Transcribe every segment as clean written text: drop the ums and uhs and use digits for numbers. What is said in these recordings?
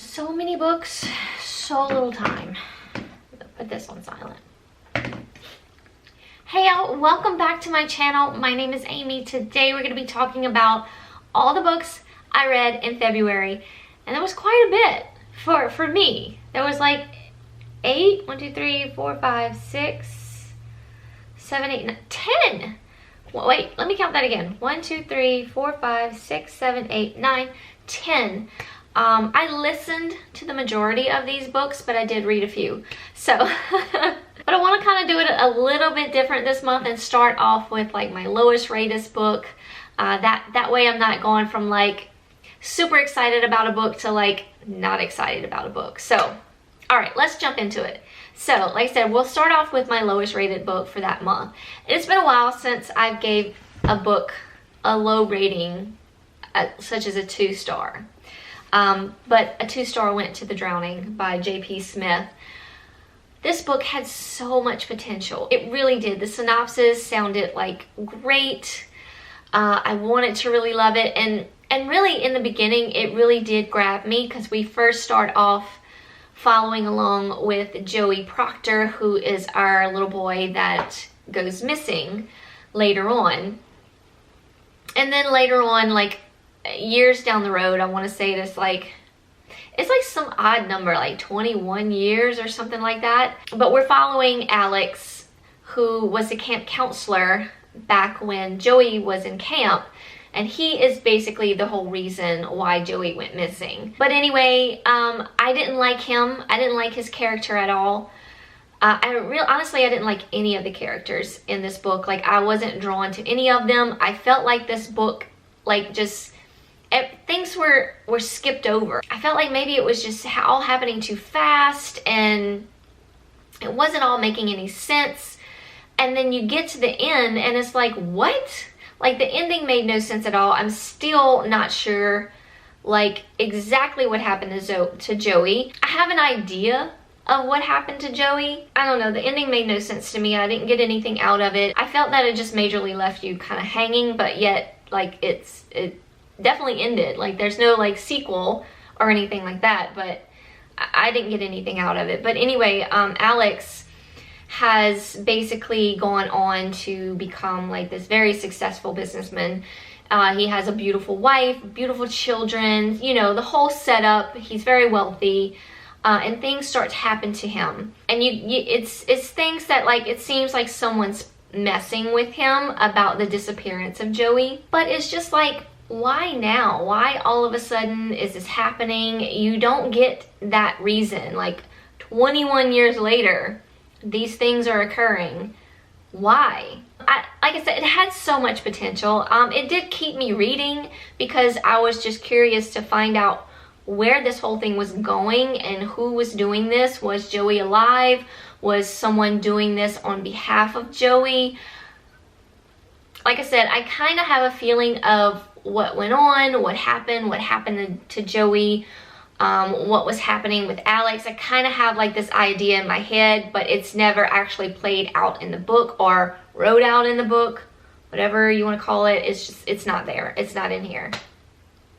So many books, so little time. Put this on silent. Hey y'all, welcome back to my channel. My name is Amy. Today we're going to be talking about all the books I read in February. And that was quite a bit for me. There was like 8, 1, 2, 3, 4, 5, 6, 7, 8, 9, 10. Well, wait, let me count that again. 1, 2, 3, 4, 5, 6, 7, 8, 9, 10. I listened to the majority of these books, but I did read a few. So, but I want to kind of do it a little bit different this month and start off with like my lowest rated book. That way I'm not going from like super excited about a book to like not excited about a book. So, all right, let's jump into it. So, like I said, we'll start off with my lowest rated book for that month. It's been a while since I gave a book a low rating, such as a 2-star. But a 2-star went to The Drowning by J.P. Smith. This book had so much potential. It really did. The synopsis sounded like great. I wanted to really love it. And really in the beginning, it really did grab me because we first start off following along with Joey Proctor, who is our little boy that goes missing later on. And then later on, like years down the road, I want to say it's like some odd number, like 21 years or something like that. But we're following Alex, who was a camp counselor back when Joey was in camp. And he is basically the whole reason why Joey went missing. But anyway, I didn't like him. I didn't like his character at all. Honestly, I didn't like any of the characters in this book. Like, I wasn't drawn to any of them. I felt like this book, like, just things were skipped over. I felt like maybe it was just all happening too fast and it wasn't all making any sense. And then you get to the end and it's like, what? Like, the ending made no sense at all. I'm still not sure, like, exactly what happened to Joey. I have an idea of what happened to Joey. I don't know. The ending made no sense to me. I didn't get anything out of it. I felt that it just majorly left you kind of hanging, but yet, like, it definitely ended. Like, there's no, like, sequel or anything like that, but I didn't get anything out of it. But anyway, Alex has basically gone on to become like this very successful businessman. He has a beautiful wife, beautiful children, you know, the whole setup. He's very wealthy, and things start to happen to him. And it's things that, like, it seems like someone's messing with him about the disappearance of Joey. But it's just like, why now? Why all of a sudden is this happening? You don't get that reason. Like, 21 years later, these things are occurring. Why? Like I said, it had so much potential. It did keep me reading because I was just curious to find out where this whole thing was going and who was doing this. Was Joey alive? Was someone doing this on behalf of Joey? Like I said, I kind of have a feeling of what went on, what happened to Joey, what was happening with Alex. I kind of have like this idea in my head, but it's never actually played out in the book or wrote out in the book, whatever you want to call it. It's not there. It's not in here.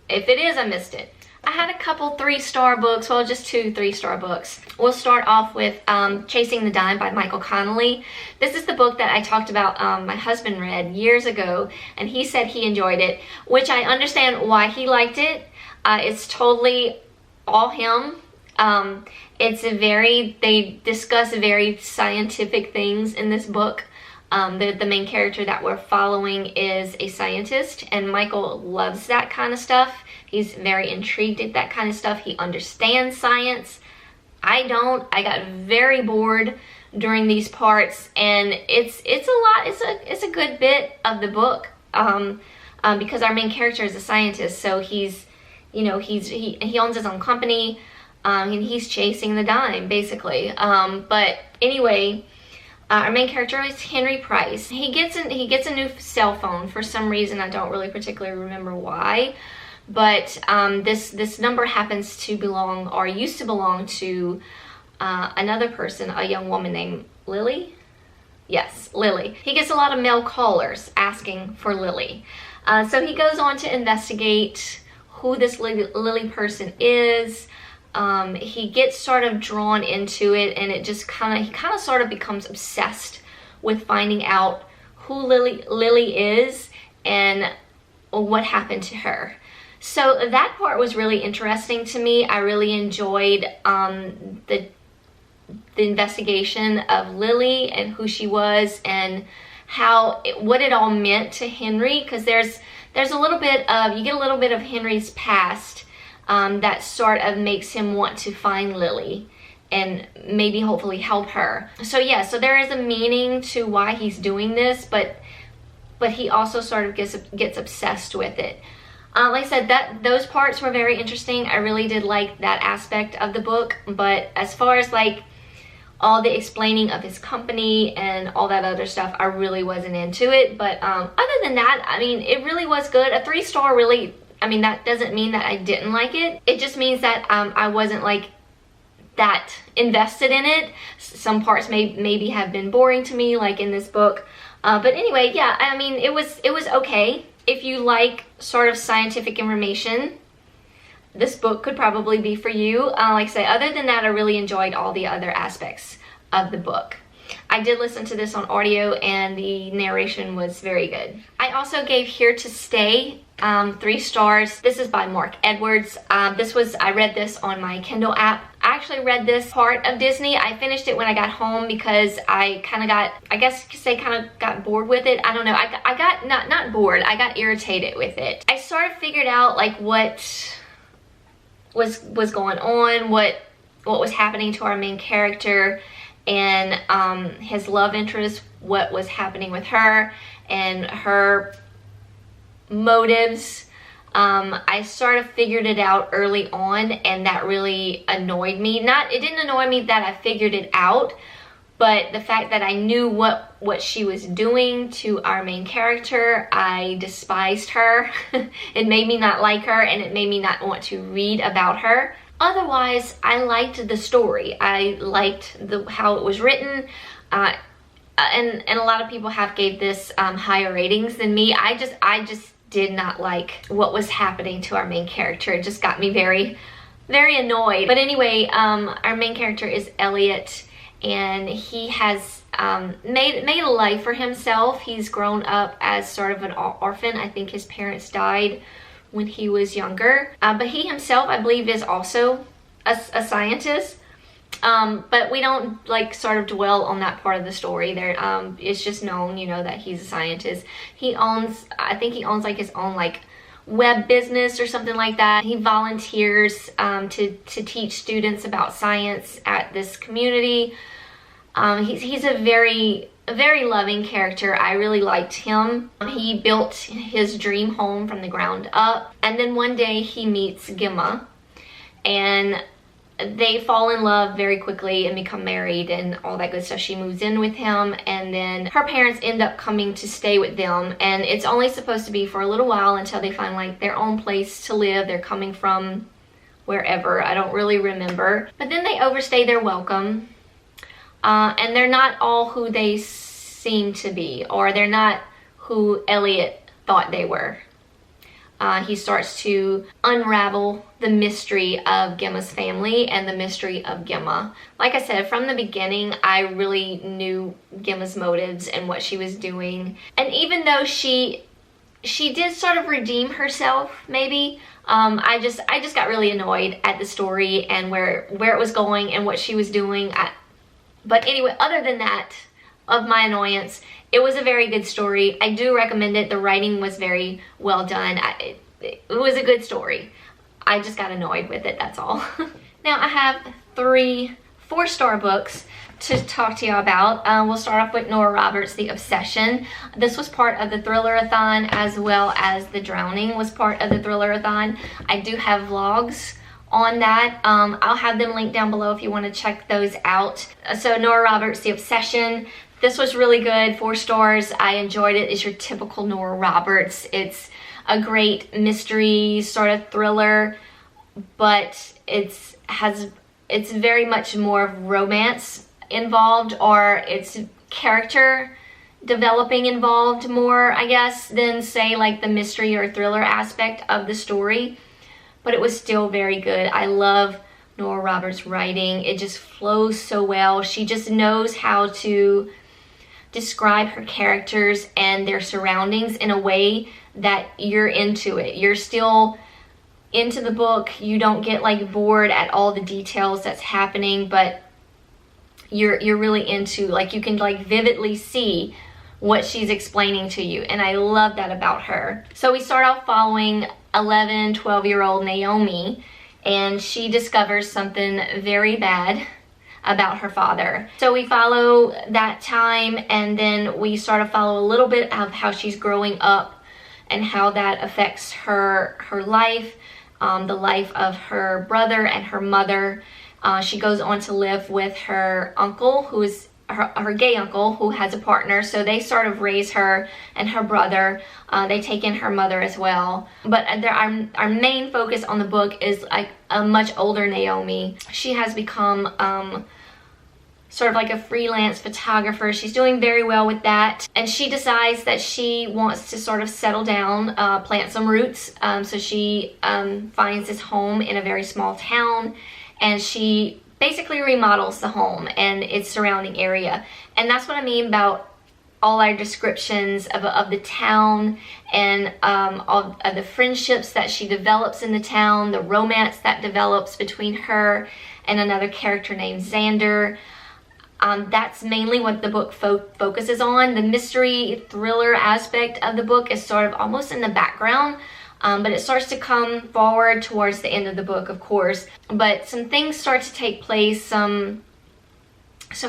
If it is, I missed it. I had a couple 3-star books, well, just 2 3-star books. We'll start off with Chasing the Dime by Michael Connelly. This is the book that I talked about my husband read years ago, and he said he enjoyed it, which I understand why he liked it. It's totally all him. They discuss very scientific things in this book. The main character that we're following is a scientist, and Michael loves that kind of stuff. He's very intrigued at that kind of stuff. He understands science. I don't. I got very bored during these parts, and it's a lot. It's a good bit of the book, because our main character is a scientist, so he owns his own company, and he's chasing the dime basically. But anyway, our main character is Henry Price. He gets a new cell phone for some reason. I don't really particularly remember why, but this number happens to belong, or used to belong, to another person, a young woman named Lily. Yes, Lily. He gets a lot of male callers asking for Lily. So he goes on to investigate who this Lily person is. he gets sort of drawn into it, and it just he kind of sort of becomes obsessed with finding out who Lily is and what happened to her. So that part was really interesting to me. I really enjoyed the investigation of Lily and who she was and what it all meant to Henry, because there's a little bit of, you get a little bit of Henry's past that sort of makes him want to find Lily and maybe hopefully help her. So yeah, so there is a meaning to why he's doing this, but he also sort of gets obsessed with it. Like I said, those parts were very interesting. I really did like that aspect of the book, but as far as like all the explaining of his company and all that other stuff, I really wasn't into it. But other than that, I mean, it really was good. A 3-star really, I mean, that doesn't mean that I didn't like it. It just means that I wasn't like that invested in it. Some parts maybe have been boring to me, like in this book. But anyway, yeah, I mean, it was okay. If you like sort of scientific information, this book could probably be for you. Like I say, other than that, I really enjoyed all the other aspects of the book. I did listen to this on audio, and the narration was very good. I also gave Here to Stay 3 stars. This is by Mark Edwards. I read this on my Kindle app. I actually read this part of Disney. I finished it when I got home because I kind of got, I guess you could say, kind of got bored with it. I don't know. I got not bored. I got irritated with it. I sort of figured out like what was going on, what was happening to our main character and his love interest, what was happening with her and her motives. I sort of figured it out early on, and that really annoyed me. It didn't annoy me that I figured it out, but the fact that I knew what she was doing to our main character, I despised her. It made me not like her, and it made me not want to read about her. Otherwise, I liked the story. I liked how it was written, and a lot of people have gave this higher ratings than me. I just did not like what was happening to our main character. It just got me very, very annoyed. But anyway, our main character is Elliot, and he has made a life for himself. He's grown up as sort of an orphan. I think his parents died when he was younger. But he himself, I believe, is also a scientist. But we don't like sort of dwell on that part of the story. There, it's just known, you know, that he's a scientist. I think he owns like his own like web business or something like that. He volunteers to teach students about science at this community. He's a very loving character. I really liked him. He built his dream home from the ground up, and then one day he meets Gemma, and they fall in love very quickly and become married and all that good stuff. She moves in with him, and then her parents end up coming to stay with them, and it's only supposed to be for a little while until they find like their own place to live. They're coming from wherever, I don't really remember, but then they overstay their welcome. And they're not all who they seem to be, or they're not who Elliot thought they were. He starts to unravel the mystery of Gemma's family and the mystery of Gemma. Like I said, from the beginning, I really knew Gemma's motives and what she was doing. And even though she did sort of redeem herself, maybe, I just got really annoyed at the story and where it was going and what she was doing. But anyway, other than that, of my annoyance, it was a very good story. I do recommend it. The writing was very well done. It was a good story. I just got annoyed with it, that's all. Now I have 3 4-star books to talk to you about. We'll start off with Nora Roberts' The Obsession. This was part of the Thriller-a-thon, as well as The Drowning was part of the Thriller-a-thon. I do have vlogs on that. I'll have them linked down below if you want to check those out. So Nora Roberts, The Obsession. This was really good, 4 stars. I enjoyed it. It's your typical Nora Roberts. It's a great mystery sort of thriller, but it's very much more romance involved, or it's character developing involved more, I guess, than say like the mystery or thriller aspect of the story. But it was still very good. I love Nora Roberts' writing. It just flows so well. She just knows how to describe her characters and their surroundings in a way that you're into it. You're still into the book. You don't get like bored at all the details that's happening, but you're really into, like, you can like vividly see what she's explaining to you, and I love that about her. So we start off following 12-year-old Naomi, and she discovers something very bad about her father. So we follow that time, and then we sort of follow a little bit of how she's growing up and how that affects her life, the life of her brother and her mother. She goes on to live with her uncle, who is her gay uncle, who has a partner. So they sort of raise her and her brother. They take in her mother as well. But our main focus on the book is like a much older Naomi. She has become sort of like a freelance photographer. She's doing very well with that. And she decides that she wants to sort of settle down, plant some roots. So she finds this home in a very small town, and she basically remodels the home and its surrounding area. And that's what I mean about all our descriptions of the town, and of the friendships that she develops in the town, the romance that develops between her and another character named Xander. That's mainly what the book focuses on. The mystery thriller aspect of the book is sort of almost in the background, but it starts to come forward towards the end of the book, of course. But some things start to take place, some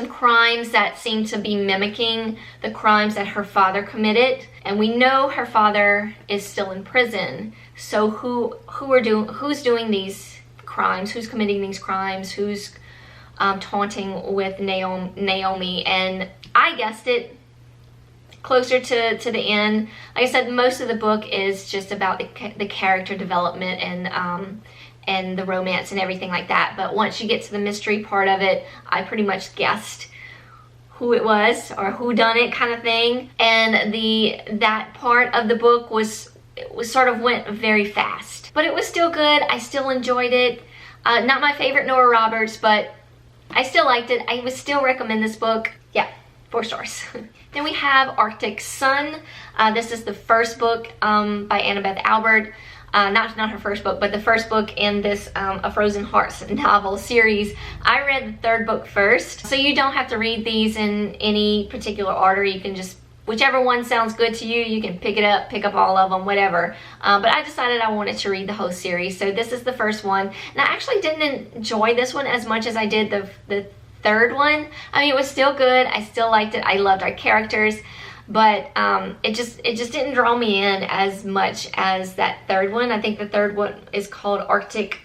crimes that seem to be mimicking the crimes that her father committed. And we know her father is still in prison. So who's doing these crimes? Who's committing these crimes? Who's taunting with Naomi? And I guessed it closer to the end. Like I said, most of the book is just about the character development and the romance and everything like that. But once you get to the mystery part of it, I pretty much guessed who it was, or who done it, kind of thing. And that part of the book was sort of went very fast, but it was still good. I still enjoyed it. Not my favorite Nora Roberts, but I still liked it. I would still recommend this book. Yeah, 4 stars. Then we have Arctic Sun. This is the first book by Annabeth Albert. Not her first book, but the first book in this A Frozen Hearts novel series. I read the 3rd book first, so you don't have to read these in any particular order. You can just, whichever one sounds good to you, you can pick up all of them, whatever. But I decided I wanted to read the whole series, so this is the first one. And I actually didn't enjoy this one as much as I did the 3rd one. I mean, it was still good. I still liked it. I loved our characters, but it just didn't draw me in as much as that 3rd one. I think the 3rd one is called Arctic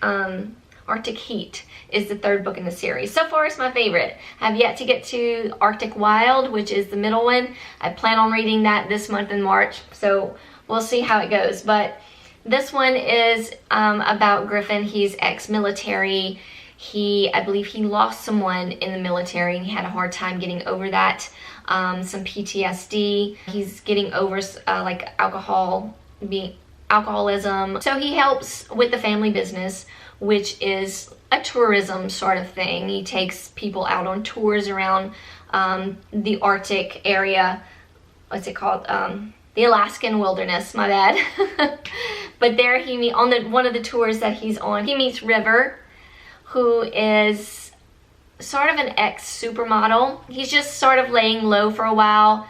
Heat is the 3rd book in the series. So far, it's my favorite. I have yet to get to Arctic Wild, which is the middle one. I plan on reading that this month in March, so we'll see how it goes. But this one is about Griffin. He's ex-military. I believe he lost someone in the military, and he had a hard time getting over that. Some PTSD. He's getting over like alcoholism. So he helps with the family business, which is a tourism sort of thing. He takes people out on tours around the Arctic area. What's it called? The Alaskan wilderness, my bad. But there on one of the tours that he's on, he meets River, who is sort of an ex-supermodel. He's just sort of laying low for a while.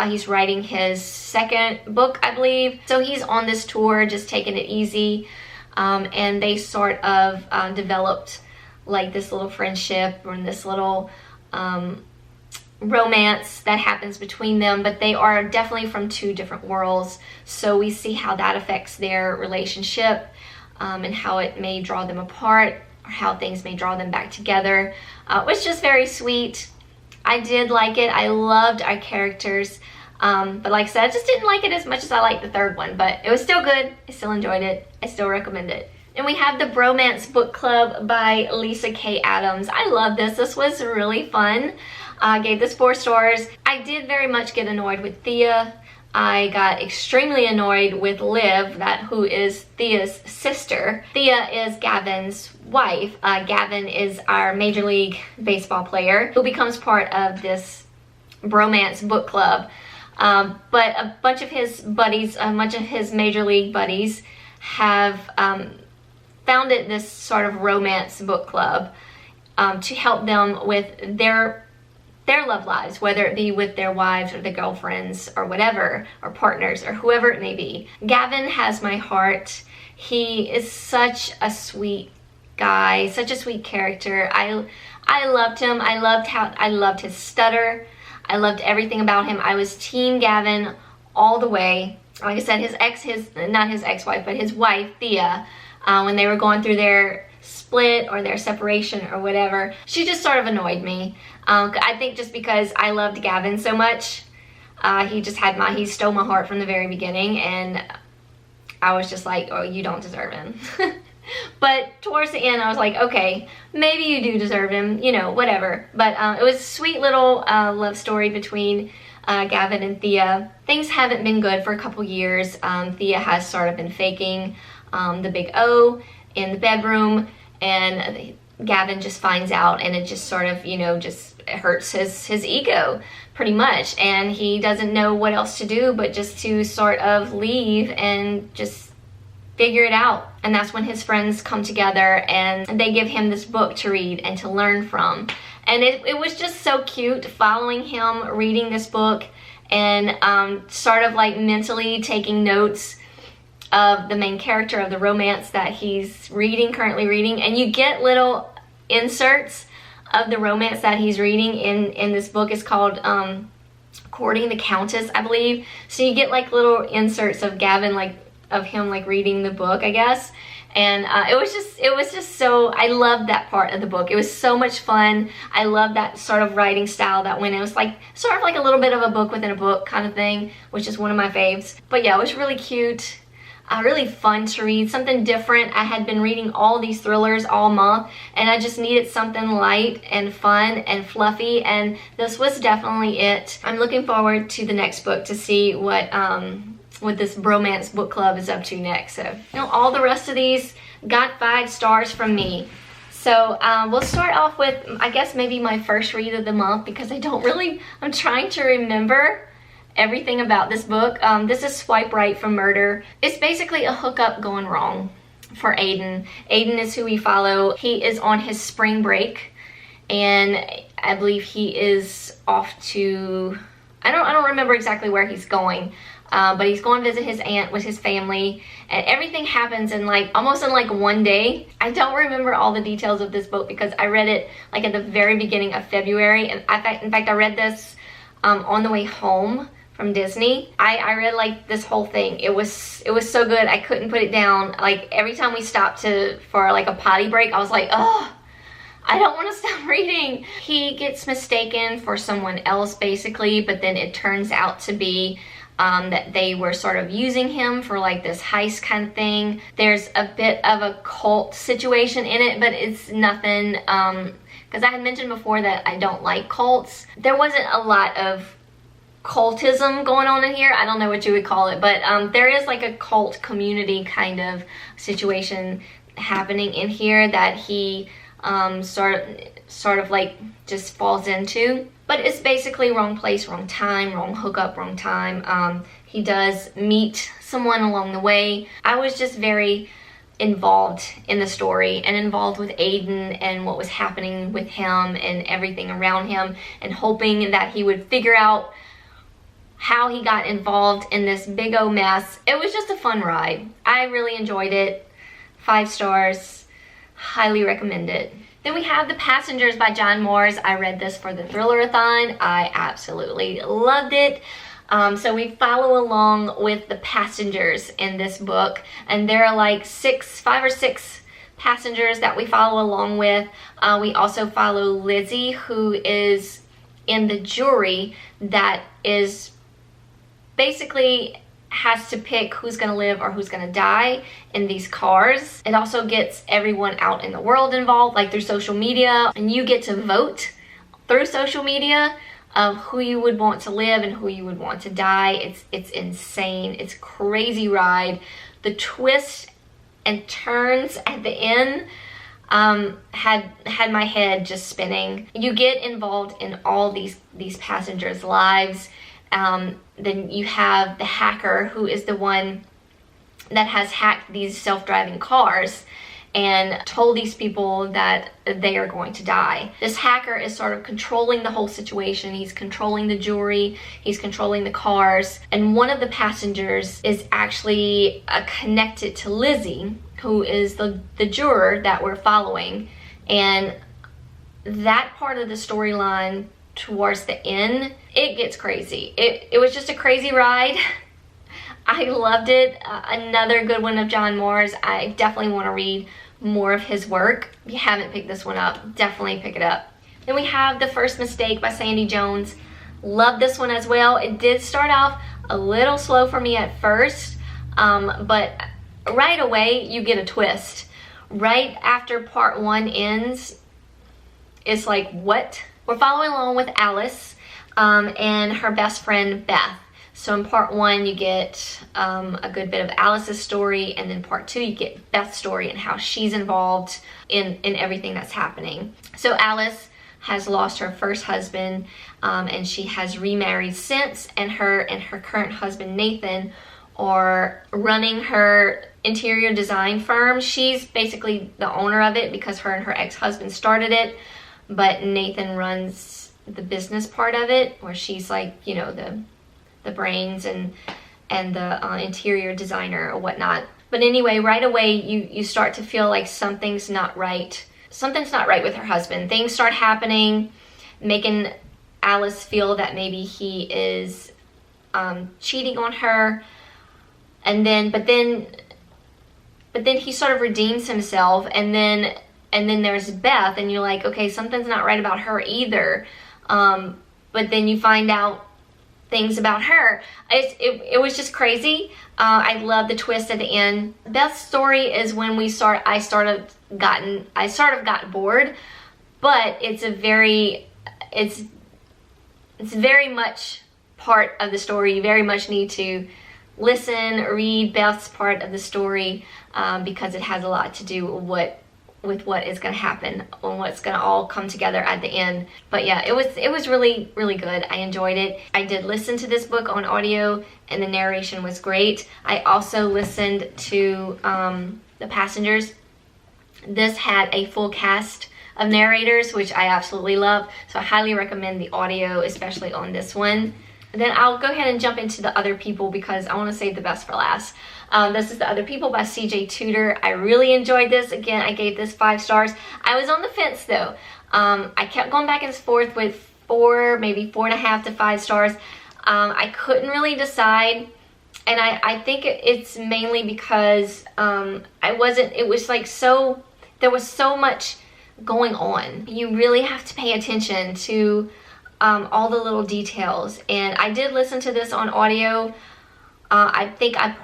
He's writing his 2nd book, I believe. So he's on this tour, just taking it easy. And they sort of developed like this little friendship and this little romance that happens between them. But they are definitely from 2 different worlds. So we see how that affects their relationship, and how it may draw them apart, or how things may draw them back together. It was just very sweet. I did like it. I loved our characters. But like I said, I just didn't like it as much as I liked the 3rd one. But it was still good. I still enjoyed it. I still recommend it. And we have the Bromance Book Club by Lisa K. Adams. I love this. This was really fun. I gave this 4 stars. I did very much get annoyed with Thea. I got extremely annoyed with Liv, who is Thea's sister. Thea is Gavin's wife. Gavin is our Major League Baseball player who becomes part of this bromance book club. But a bunch of his buddies, a bunch of his Major League buddies have founded this sort of romance book club to help them with their love lives, whether it be with their wives or their girlfriends or whatever, or partners or whoever it may be. Gavin has my heart. He is such a sweet guy, such a sweet character. I loved him. I loved his stutter. I loved everything about him. I was Team Gavin all the way. Like I said, not his ex-wife, but his wife, Thea, when they were going through their split or their separation or whatever, she just sort of annoyed me. I think just because I loved Gavin so much, he stole my heart from the very beginning, and I was just like, oh, you don't deserve him. But towards the end, I was like, okay, maybe you do deserve him, you know, whatever. But it was a sweet little love story between Gavin and Thea. Things haven't been good for a couple years. Thea has sort of been faking the big O in the bedroom, and Gavin just finds out, and it just sort of, you know, just hurts his ego pretty much, and he doesn't know what else to do but just to sort of leave and just figure it out. And that's when his friends come together and they give him this book to read and to learn from. And it was just so cute following him reading this book and sort of like mentally taking notes of the main character of the romance that he's currently reading. And you get little inserts of the romance that he's reading in this book. It's called Courting the Countess, I believe. So you get like little inserts of Gavin, of him reading the book, I guess. And it was just so, I loved that part of the book. It was so much fun. I love that sort of writing style that when it was like sort of like a little bit of a book within a book kind of thing, which is one of my faves. But yeah, it was really cute. Really fun to read, something different. I had been reading all these thrillers all month, and I just needed something light and fun and fluffy, and this was definitely it. I'm looking forward to the next book to see what this bromance book club is up to next. So, you know, all the rest of these got 5 stars from me. So we'll start off with, I guess, maybe my first read of the month, because I'm trying to remember everything about this book. This is Swipe Right for Murder. It's basically a hookup gone wrong for Aiden. Aiden is who we follow. He is on his spring break, and I believe he is off to, I don't remember exactly where he's going, but he's going to visit his aunt with his family, and everything happens in almost in one day. I don't remember all the details of this book because I read it at the very beginning of February, and in fact I read this on the way home from Disney. I read this whole thing. It was so good. I couldn't put it down. Every time we stopped for a potty break, I was like, oh, I don't want to stop reading. He gets mistaken for someone else basically, but then it turns out to be that they were sort of using him for this heist kind of thing. There's a bit of a cult situation in it, but it's nothing, because I had mentioned before that I don't like cults. There wasn't a lot of cultism going on in here. I don't know what you would call it, but there is a cult community kind of situation happening in here that he sort of just falls into. But it's basically wrong place, wrong time, wrong hookup, wrong time. He does meet someone along the way. I was just very involved in the story and involved with Aiden and what was happening with him and everything around him, and hoping that he would figure out how he got involved in this big old mess. It was just a fun ride. I really enjoyed it. 5 stars. Highly recommend it. Then we have The Passengers by John Moores. I read this for the Thriller-a-thon. I absolutely loved it. So we follow along with the passengers in this book, and there are 5 or 6 passengers that we follow along with. We also follow Lizzie, who is in the jury that is basically has to pick who's going to live or who's going to die in these cars. It also gets everyone out in the world involved, through social media, and you get to vote through social media of who you would want to live and who you would want to die. It's insane. It's a crazy ride. The twists and turns at the end had my head just spinning. You get involved in all these passengers' lives. Then you have the hacker, who is the one that has hacked these self-driving cars and told these people that they are going to die. This hacker is sort of controlling the whole situation. He's controlling the jury, he's controlling the cars, and one of the passengers is actually connected to Lizzie, who is the juror that we're following. And that part of the storyline towards the end, it gets crazy. It was just a crazy ride. I loved it. Another good one of John Moore's. I definitely want to read more of his work. If you haven't picked this one up, definitely pick it up. Then we have The First Mistake by Sandy Jones. Love this one as well. It did start off a little slow for me at first, but right away you get a twist. Right after part one ends, it's like, what? We're following along with Alice and her best friend Beth. So in part one, you get a good bit of Alice's story, and then part two, you get Beth's story and how she's involved in everything that's happening. So Alice has lost her first husband, and she has remarried since, and her current husband, Nathan, are running her interior design firm. She's basically the owner of it because her and her ex-husband started it, but Nathan runs the business part of it, where she's like, you know, the brains and the interior designer or whatnot. But anyway, right away you start to feel like something's not right. Something's not right with her husband. Things start happening, making Alice feel that maybe he is cheating on her. But then he sort of redeems himself, and then there's Beth, and you're like, okay, something's not right about her either. But then you find out things about her. It was just crazy. I love the twist at the end. Beth's story is when I sort of got bored, but it's very much part of the story. You very much need to listen, read Beth's part of the story, because it has a lot to do with what is going to happen and what's going to all come together at the end. But yeah, it was really, really good. I enjoyed it. I did listen to this book on audio, and the narration was great. I also listened to The Passengers. This had a full cast of narrators, which I absolutely love, so I highly recommend the audio, especially on this one. And then I'll go ahead and jump into The Other People because I want to save the best for last. This is The Other People by CJ Tudor. I really enjoyed this. Again, I gave this 5 stars. I was on the fence though. I kept going back and forth with 4, maybe 4.5 to 5 stars. I couldn't really decide, and I think it's mainly because it was like there was so much going on. You really have to pay attention to all the little details, and I did listen to this on audio. I think I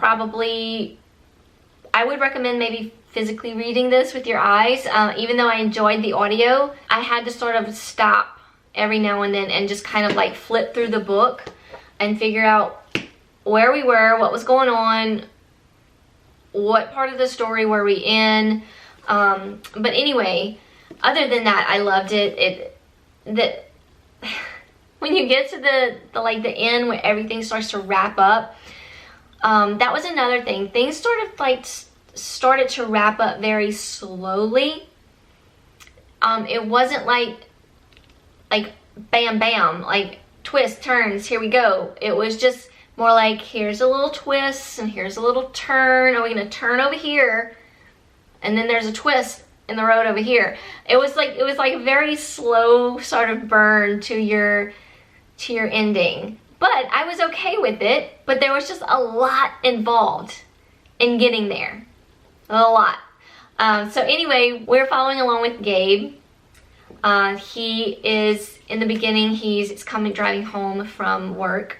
would recommend maybe physically reading this with your eyes. Even though I enjoyed the audio, I had to sort of stop every now and then and just kind of like flip through the book and figure out where we were, what was going on, what part of the story were we in. But anyway, other than that, I loved it. When you get to the end where everything starts to wrap up, that was another thing. Things sort of like started to wrap up very slowly. It wasn't like bam bam, like twist, turns, here we go. It was just more like, here's a little twist and here's a little turn. Are we gonna turn over here? And then there's a twist in the road over here. It was like a very slow sort of burn to your ending. But I was okay with it, but there was just a lot involved in getting there. A lot. So anyway, we're following along with Gabe. He is, in the beginning, he's driving home from work,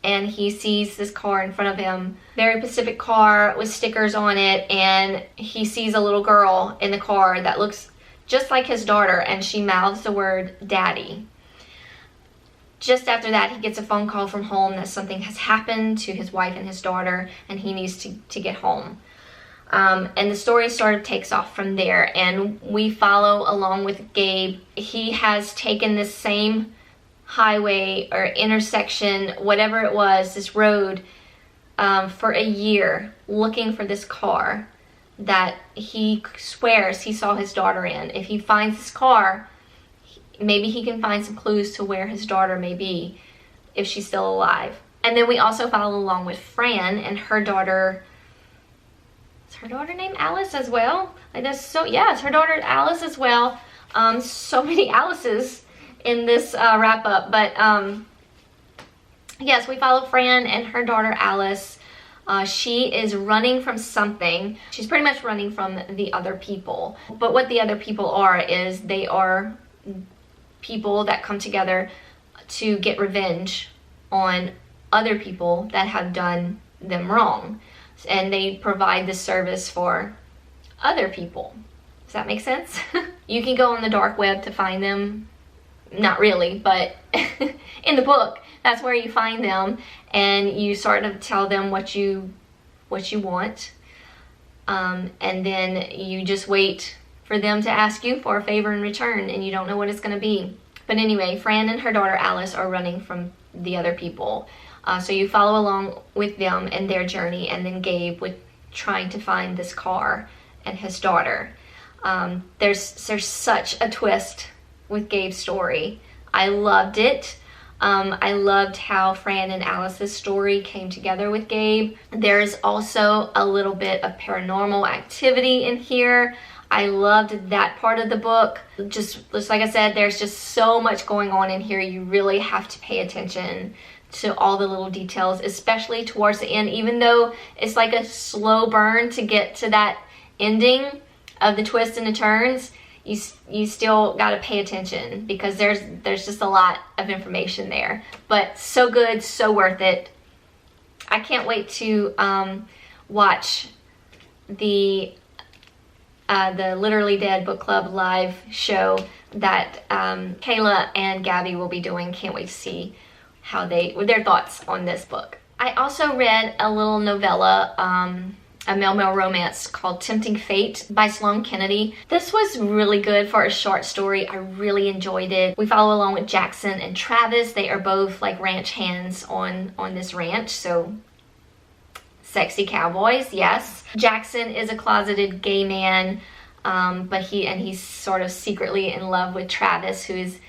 and he sees this car in front of him, very Pacific car with stickers on it, and he sees a little girl in the car that looks just like his daughter, and she mouths the word daddy. just after that, he gets a phone call from home that something has happened to his wife and his daughter, and he needs to get home. And the story sort of takes off from there, and we follow along with Gabe. He has taken this same highway or intersection, whatever it was, this road, for a year, looking for this car that he swears he saw his daughter in. If he finds this car, maybe he can find some clues to where his daughter may be, if she's still alive. And then we also follow along with Fran and her daughter. Is her daughter named Alice as well? Like that's so, yeah, it's her daughter Alice as well. So many Alices in this wrap up, but yes, we follow Fran and her daughter Alice. She is running from something. She's pretty much running from the other people. But what the other people are is they are people that come together to get revenge on other people that have done them wrong. And they provide this service for other people. Does that make sense? You can go on the dark web to find them. Not really, but in the book, that's where you find them, and you sort of tell them what you want, and then you just wait for them to ask you for a favor in return, and you don't know what it's going to be. But anyway, Fran and her daughter Alice are running from the other people, so you follow along with them and their journey, and then Gabe with trying to find this car and his daughter. There's such a twist with Gabe's story. I loved it. I loved how Fran and Alice's story came together with Gabe. There's also a little bit of paranormal activity in here. I loved that part of the book. Just like I said, there's just so much going on in here. You really have to pay attention to all the little details, especially towards the end. Even though it's like a slow burn to get to that ending of the twists and the turns, you still got to pay attention because there's just a lot of information there. But so good, so worth it. I can't wait to watch the Literally Dead Book Club live show that Kayla and Gabby will be doing. Can't wait to see how their thoughts on this book. I also read a little novella, a male romance called Tempting Fate by Sloane Kennedy. This was really good for a short story. I really enjoyed it. We follow along with Jackson and Travis. They are both like ranch hands on this ranch, so sexy cowboys, yes. Jackson is a closeted gay man, but he's sort of secretly in love with Travis, who is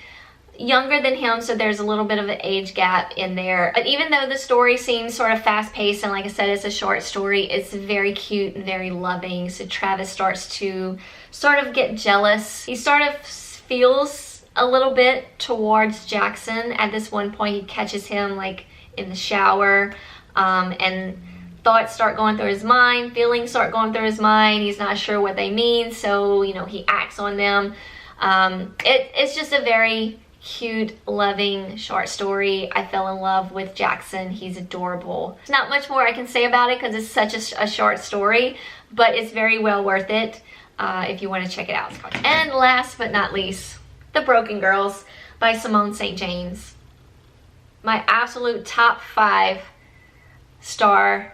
younger than him, so there's a little bit of an age gap in there. But even though the story seems sort of fast-paced, and like I said, it's a short story, it's very cute and very loving. So Travis starts to sort of get jealous. He sort of feels a little bit towards Jackson. At this one point, he catches him like in the shower, and thoughts start going through his mind, feelings start going through his mind. He's not sure what they mean, so he acts on them. It's just a very cute, loving short story. I fell in love with Jackson. He's adorable. There's not much more I can say about it because it's such a short story, but it's very well worth it if you want to check it out. And last but not least, The Broken Girls by Simone St. James. My absolute top 5-star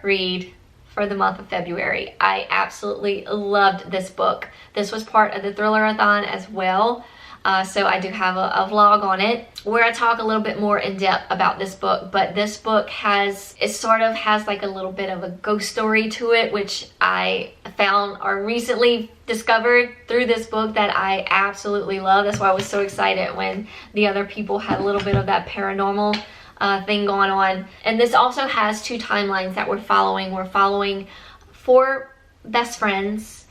read for the month of February. I absolutely loved this book. This was part of the Thriller-a-thon as well. So I do have a vlog on it where I talk a little bit more in depth about this book, but this book sort of has like a little bit of a ghost story to it, which I found or recently discovered through this book that I absolutely love. That's why I was so excited when the other people had a little bit of that paranormal thing going on. And this also has 2 timelines that we're following. We're following 4 best friends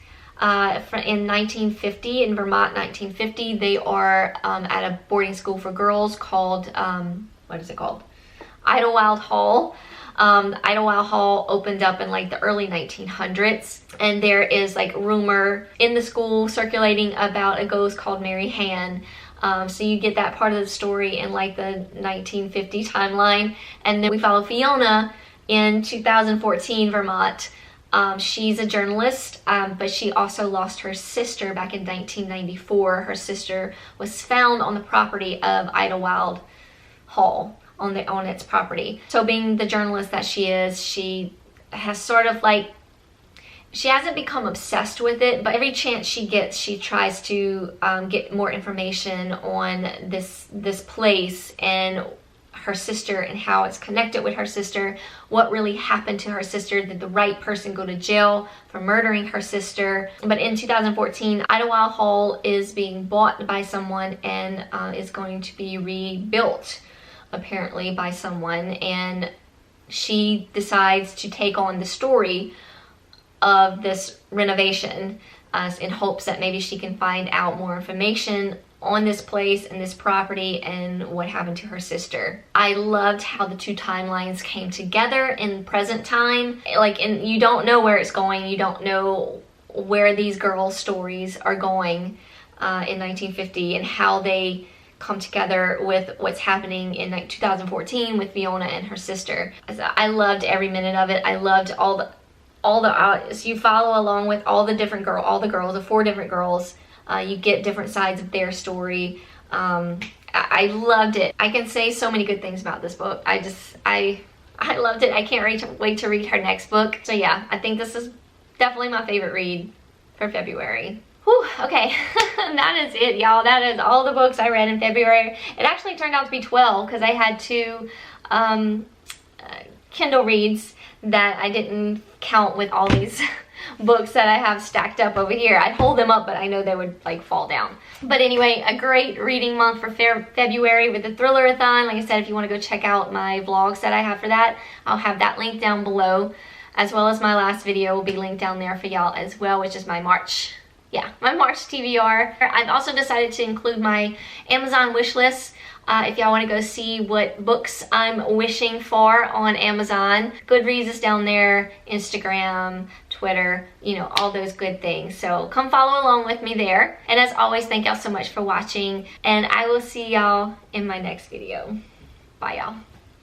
in 1950, in Vermont, 1950. They are at a boarding school for girls called, what is it called? Idlewild Hall. Idlewild Hall opened up in like the early 1900s, and there is like rumor in the school circulating about a ghost called Mary Ann. So you get that part of the story in like the 1950 timeline. And then we follow Fiona in 2014, Vermont. She's a journalist, but she also lost her sister back in 1994. Her sister was found on the property of Idlewild Hall on its property. So being the journalist that she is, she has sort of like, she hasn't become obsessed with it, but every chance she gets, she tries to get more information on this place and her sister and how it's connected with her sister, what really happened to her sister. Did the right person go to jail for murdering her sister? But in 2014, Idlewild Hall is being bought by someone and is going to be rebuilt, apparently, by someone. And she decides to take on the story of this renovation in hopes that maybe she can find out more information on this place and this property and what happened to her sister. I loved how the two timelines came together in present time. Like, and you don't know where it's going. You don't know where these girls' stories are going in 1950 and how they come together with what's happening in like 2014 with Fiona and her sister. I loved every minute of it. I loved all the so you follow along with all the girls, the 4 different girls. You get different sides of their story. I loved it. I can say so many good things about this book. I loved it. I can't wait to read her next book. So yeah, I think this is definitely my favorite read for February. Whew, okay, that is it, y'all. That is all the books I read in February. It actually turned out to be 12 because I had 2 Kindle reads that I didn't count with all these books that I have stacked up over here. I'd hold them up, but I know they would like fall down. But anyway, a great reading month for February with the Thriller-a-thon. Like I said, if you want to go check out my vlogs that I have for that, I'll have that link down below, as well as my last video will be linked down there for y'all as well, which is my March TBR. I've also decided to include my Amazon wish list. If y'all want to go see what books I'm wishing for on Amazon. Goodreads is down there, Instagram, Twitter, you know, all those good things. So come follow along with me there. And as always, thank y'all so much for watching, and I will see y'all in my next video. Bye, y'all.